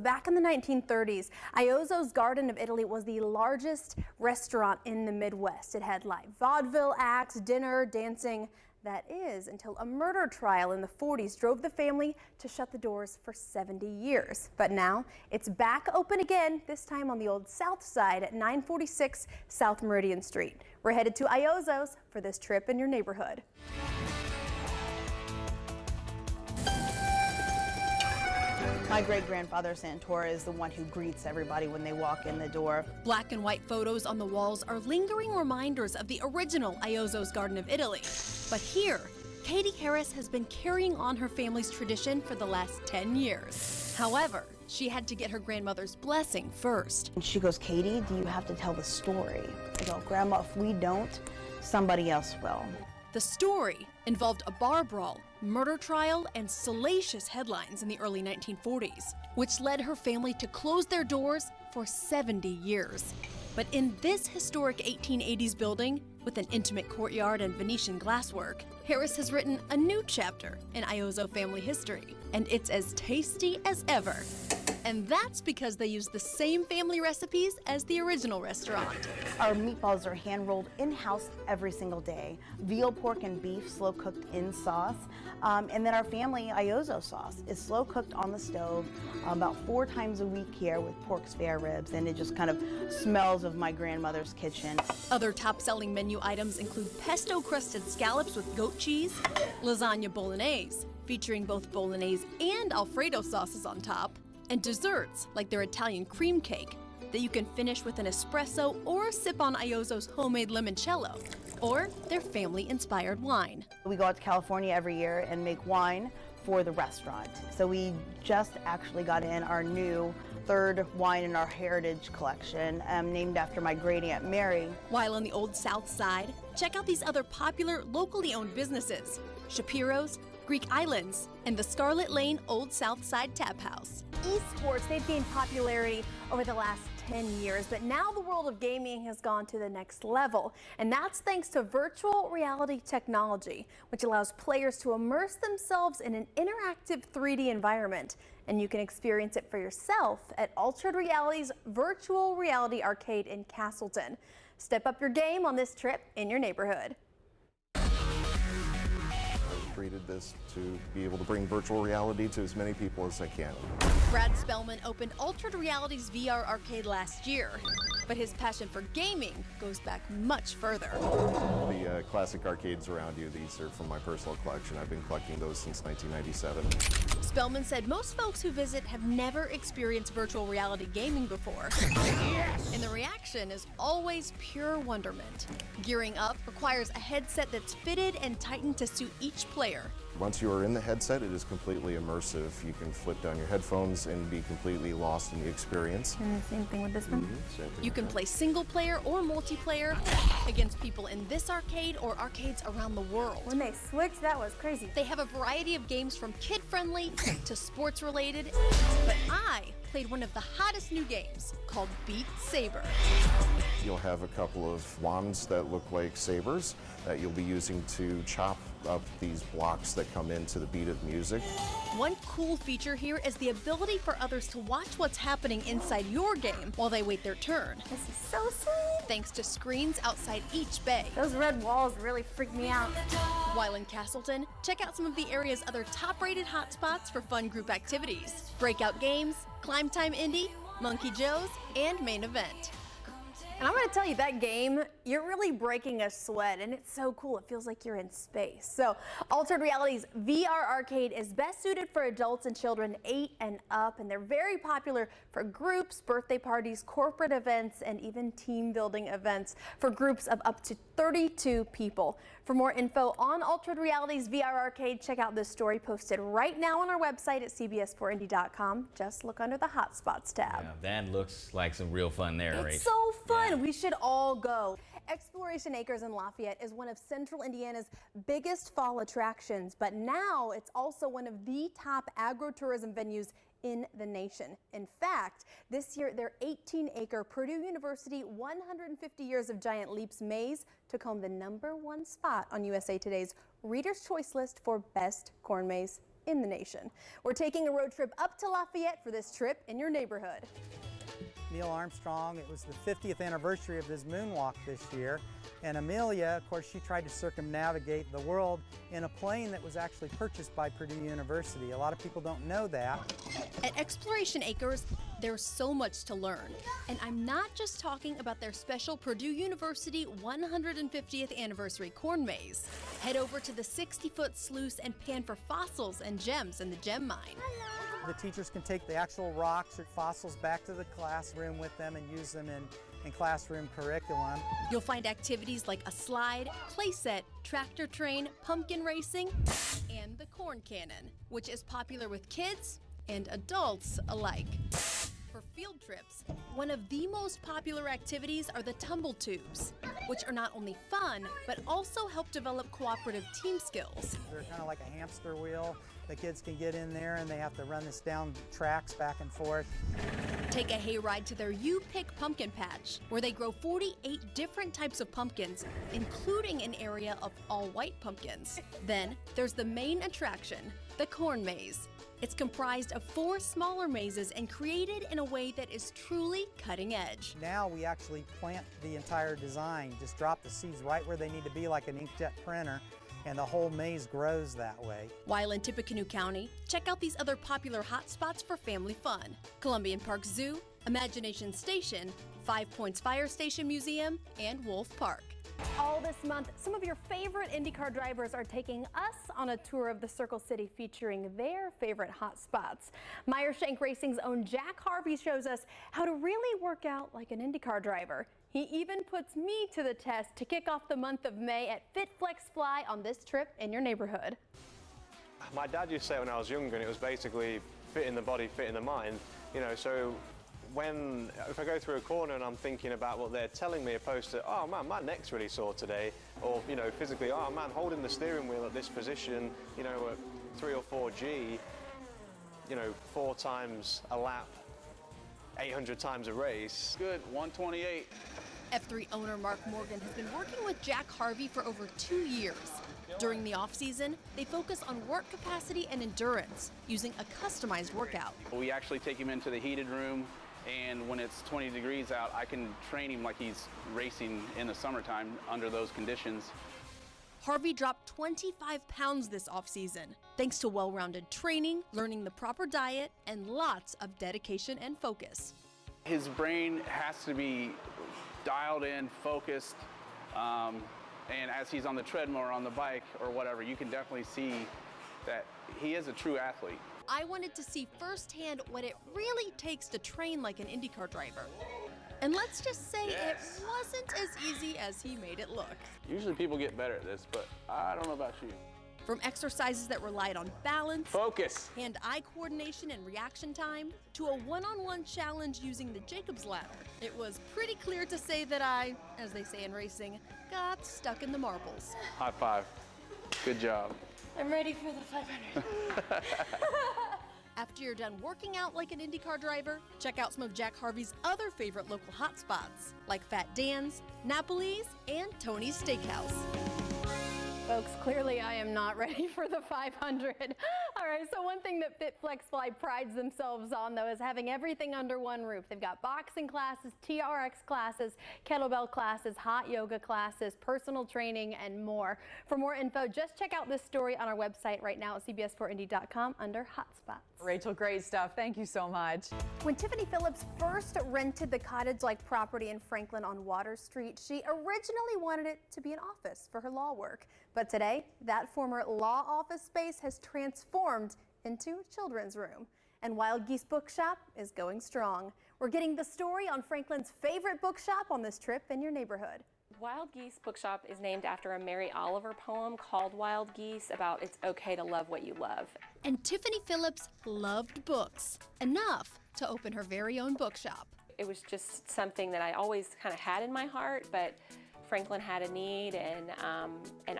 back in the 1930s, Iozzo's Garden of Italy was the largest restaurant in the Midwest. It had live vaudeville acts, dinner, dancing. That is, until a murder trial in the 40s drove the family to shut the doors for 70 years. But now it's back open again, this time on the old South Side at 946 South Meridian Street. We're headed to Iozzo's for this trip in your neighborhood. My great-grandfather Santora is the one who greets everybody when they walk in the door. Black and white photos on the walls are lingering reminders of the original Iozzo's Garden of Italy. But here, Katie Harris has been carrying on her family's tradition for the last 10 years. However, she had to get her grandmother's blessing first. And she goes, "Katie, do you have to tell the story?" I go, "Grandma, if we don't, somebody else will." The story involved a bar brawl, murder trial, and salacious headlines in the early 1940s, which led her family to close their doors for 70 years. But in this historic 1880s building, with an intimate courtyard and Venetian glasswork, Harris has written a new chapter in Iozzo family history, and it's as tasty as ever. And that's because they use the same family recipes as the original restaurant. Our meatballs are hand-rolled in-house every single day. Veal, pork, and beef slow-cooked in sauce. And then our family Iozzo sauce is slow-cooked on the stove about 4 times a week here with pork spare ribs, and it just kind of smells of my grandmother's kitchen. Other top-selling menu items include pesto-crusted scallops with goat cheese, lasagna bolognese, featuring both bolognese and Alfredo sauces on top, and desserts like their Italian cream cake that you can finish with an espresso or sip on Iozzo's homemade limoncello or their family-inspired wine. We go out to California every year and make wine for the restaurant. So we just actually got in our new 3rd wine in our heritage collection, named after my great Aunt Mary. While on the Old South Side, check out these other popular locally owned businesses: Shapiro's, Greek Islands, and the Scarlet Lane Old South Side Tap House. Esports, they've gained popularity over the last 10 years, but now the world of gaming has gone to the next level, and that's thanks to virtual reality technology, which allows players to immerse themselves in an interactive 3D environment, and you can experience it for yourself at Altered Reality's Virtual Reality Arcade in Castleton. Step up your game on this trip in your neighborhood. Created this to be able to bring virtual reality to as many people as I can. Brad Spellman opened Altered Reality's VR Arcade last year, but his passion for gaming goes back much further. The classic arcades around you, these are from my personal collection. I've been collecting those since 1997. Spellman said most folks who visit have never experienced virtual reality gaming before. Yes! And the reaction is always pure wonderment. Gearing up requires a headset that's fitted and tightened to suit each player. Once you are in the headset, it is completely immersive. You can flip down your headphones and be completely lost in the experience. And the same thing with this one? You can play single player or multiplayer against people in this arcade or arcades around the world. When they switched, that was crazy. They have a variety of games from kid-friendly to sports-related, but I played one of the hottest new games called Beat Saber. You'll have a couple of wands that look like sabers that you'll be using to chop up these blocks that come into the beat of music. One cool feature here is the ability for others to watch what's happening inside your game while they wait their turn. This is so sweet. Thanks to screens outside each bay. Those red walls really freak me out. While in Castleton, check out some of the area's other top-rated hotspots for fun group activities: Breakout Games, Climb Time Indie, Monkey Joe's, and Main Event. And I'm going to tell you, that game, you're really breaking a sweat, and it's so cool. It feels like you're in space. So Altered Reality's VR Arcade is best suited for adults and children 8 and up, and they're very popular for groups, birthday parties, corporate events, and even team building events for groups of up to 32 people. For more info on Altered Reality's VR Arcade, check out this story posted right now on our website at cbs4indy.com. Just look under the Hotspots tab. Yeah, that looks like some real fun there, Rach. It's so fun. Yeah. We should all go. Exploration Acres in Lafayette is one of Central Indiana's biggest fall attractions, but now it's also one of the top agro-tourism venues in the nation. In fact, this year their 18-acre Purdue University 150 Years of Giant Leaps maze took home the #1 spot on USA Today's Reader's Choice list for best corn maze in the nation. We're taking a road trip up to Lafayette for this trip in your neighborhood. Neil Armstrong, it was the 50th anniversary of his moonwalk this year. And Amelia, of course, she tried to circumnavigate the world in a plane that was actually purchased by Purdue University. A lot of people don't know that. At Exploration Acres, there's so much to learn. And I'm not just talking about their special Purdue University 150th anniversary corn maze. Head over to the 60-foot sluice and pan for fossils and gems in the gem mine. The teachers can take the actual rocks or fossils back to the classroom with them and use them in classroom curriculum. You'll find activities like a slide, play set, tractor train, pumpkin racing, and the corn cannon, which is popular with kids and adults alike. For field trips, one of the most popular activities are the tumble tubes, which are not only fun, but also help develop cooperative team skills. They're kind of like a hamster wheel. The kids can get in there and they have to run this down tracks back and forth. Take a hayride to their You Pick Pumpkin Patch, where they grow 48 different types of pumpkins, including an area of all white pumpkins. Then there's the main attraction, the corn maze. It's comprised of 4 smaller mazes and created in a way that is truly cutting edge. Now we actually plant the entire design, just drop the seeds right where they need to be like an inkjet printer, and the whole maze grows that way. While in Tippecanoe County, check out these other popular hotspots for family fun: Columbian Park Zoo, Imagination Station, 5 Points Fire Station Museum, and Wolf Park. All this month, some of your favorite IndyCar drivers are taking us on a tour of the Circle City featuring their favorite hot spots. Meyer Shank Racing's own Jack Harvey shows us how to really work out like an IndyCar driver. He even puts me to the test to kick off the month of May at Fit Flex Fly on this trip in your neighborhood. My dad used to say it when I was younger, and it was basically fit in the body, fit in the mind. You know, so if I go through a corner and I'm thinking about what they're telling me, opposed to, oh man, my neck's really sore today, or, you know, physically, oh man, holding the steering wheel at this position, you know, at 3 or 4G, you know, 4 times a lap, 800 times a race. Good, 128. F3 owner Mark Morgan has been working with Jack Harvey for over 2 years. During the off-season, they focus on work capacity and endurance using a customized workout. We actually take him into the heated room, and when it's 20 degrees out, I can train him like he's racing in the summertime under those conditions. Harvey dropped 25 pounds this off-season, thanks to well-rounded training, learning the proper diet, and lots of dedication and focus. His brain has to be dialed in, focused, and as he's on the treadmill or on the bike or whatever, you can definitely see that he is a true athlete. I wanted to see firsthand what it really takes to train like an IndyCar driver. And let's just say it wasn't as easy as he made it look. Usually people get better at this, but I don't know about you. From exercises that relied on balance, Focus. hand-eye coordination and reaction time, to a one-on-one challenge using the Jacob's ladder, it was pretty clear to say that I, as they say in racing, got stuck in the marbles. High five. Good job. I'm ready for the 500. After you're done working out like an IndyCar driver, check out some of Jack Harvey's other favorite local hotspots, like Fat Dan's, Napoli's, and Tony's Steakhouse. Folks, clearly I am not ready for the 500. All right, so one thing that Fit Flex Fly prides themselves on, though, is having everything under one roof. They've got boxing classes, TRX classes, kettlebell classes, hot yoga classes, personal training, and more. For more info, just check out this story on our website right now at cbs4indy.com under Hotspots. Rachel, great stuff. Thank you so much. When Tiffany Phillips first rented the cottage-like property in Franklin on Water Street, she originally wanted it to be an office for her law work. But today, that former law office space has transformed into a children's room. And Wild Geese Bookshop is going strong. We're getting the story on Franklin's favorite bookshop on this trip in your neighborhood. Wild Geese Bookshop is named after a Mary Oliver poem called Wild Geese about it's okay to love what you love. And Tiffany Phillips loved books, enough to open her very own bookshop. It was just something that I always kind of had in my heart, but Franklin had a need, and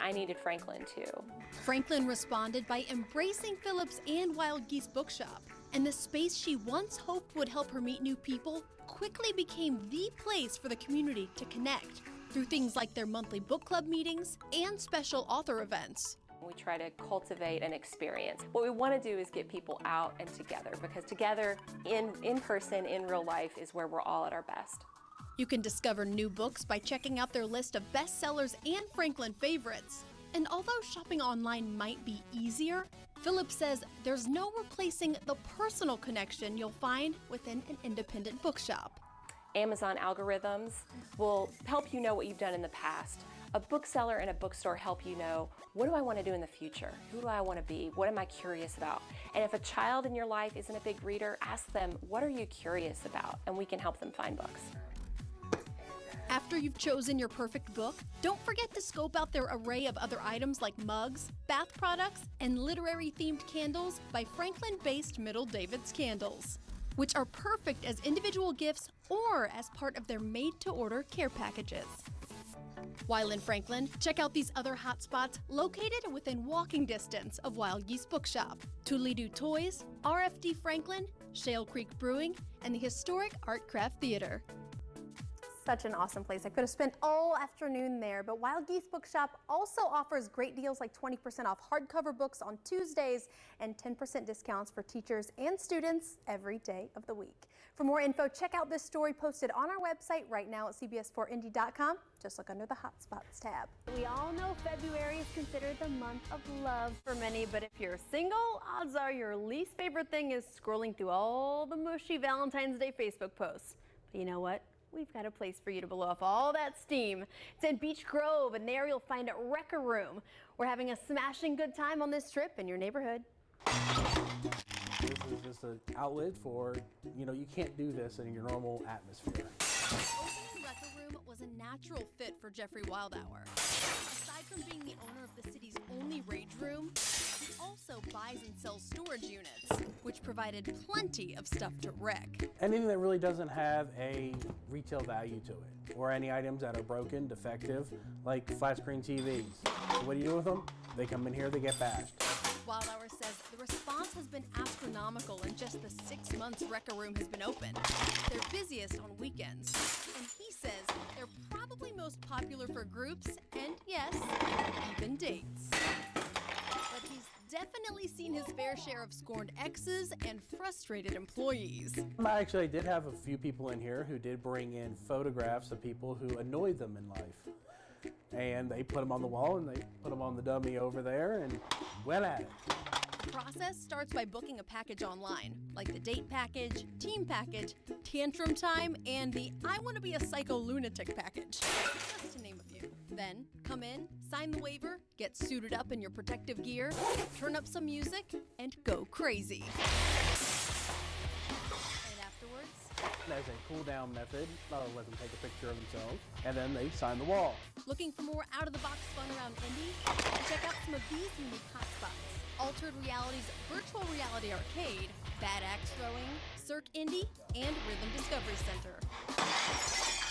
I needed Franklin too. Franklin responded by embracing Phillips and Wild Geese Bookshop, and the space she once hoped would help her meet new people quickly became the place for the community to connect through things like their monthly book club meetings and special author events. We try to cultivate an experience. What we want to do is get people out and together, because together, in person, in real life, is where we're all at our best. You can discover new books by checking out their list of bestsellers and Franklin favorites. And although shopping online might be easier, Philip says there's no replacing the personal connection you'll find within an independent bookshop. Amazon algorithms will help you know what you've done in the past. A bookseller and a bookstore help you know, what do I want to do in the future? Who do I want to be? What am I curious about? And if a child in your life isn't a big reader, ask them, what are you curious about? And we can help them find books. After you've chosen your perfect book, don't forget to scope out their array of other items like mugs, bath products, and literary-themed candles by Franklin-based Middle David's Candles, which are perfect as individual gifts or as part of their made-to-order care packages. While in Franklin, check out these other hotspots located within walking distance of Wild Geese Bookshop: Toodly-Doo Toys, RFD Franklin, Shale Creek Brewing, and the historic Art Craft Theater. Such an awesome place. I could have spent all afternoon there, but Wild Geese Bookshop also offers great deals like 20% off hardcover books on Tuesdays and 10% discounts for teachers and students every day of the week. For more info, check out this story posted on our website right now at cbs4indy.com. Just look under the Hotspots tab. We all know February is considered the month of love for many, but if you're single, odds are your least favorite thing is scrolling through all the mushy Valentine's Day Facebook posts. But you know what? We've got a place for you to blow off all that steam. It's in Beech Grove, and there you'll find a Wrecker Room. We're having a smashing good time on this trip in your neighborhood. This is just an outlet for, you can't do this in your normal atmosphere. Opening Wrecker Room was a natural fit for Jeffrey Wildhour. Aside from being the owner of the city's only rage room, he also buys and sells storage units, which provided plenty of stuff to wreck. Anything that really doesn't have a retail value to it, or any items that are broken, defective, like flat screen TVs. So what do you do with them? They come in here, they get bashed. Wildhour says the response has been astronomical in just the 6 months Wrecker Room has been open. They're busiest on weekends. And he says they're probably most popular for groups and, yes, even dates. But he's definitely seen his fair share of scorned exes and frustrated employees. I did have a few people in here who did bring in photographs of people who annoyed them in life. And they put them on the wall and they put them on the dummy over there and went at it. The process starts by booking a package online, like the date package, team package, tantrum time, and the I want to be a psycho lunatic package, just to name a few. Then, come in, sign the waiver, get suited up in your protective gear, turn up some music, and go crazy. And afterwards, There's a cool-down method. I'll let them take a picture of themselves, and then they sign the wall. looking for more out-of-the-box fun around indie? Check out some of these unique hotspots: Altered Reality's Virtual Reality Arcade, Bad Axe Throwing, Cirque Indie, and Rhythm Discovery Center.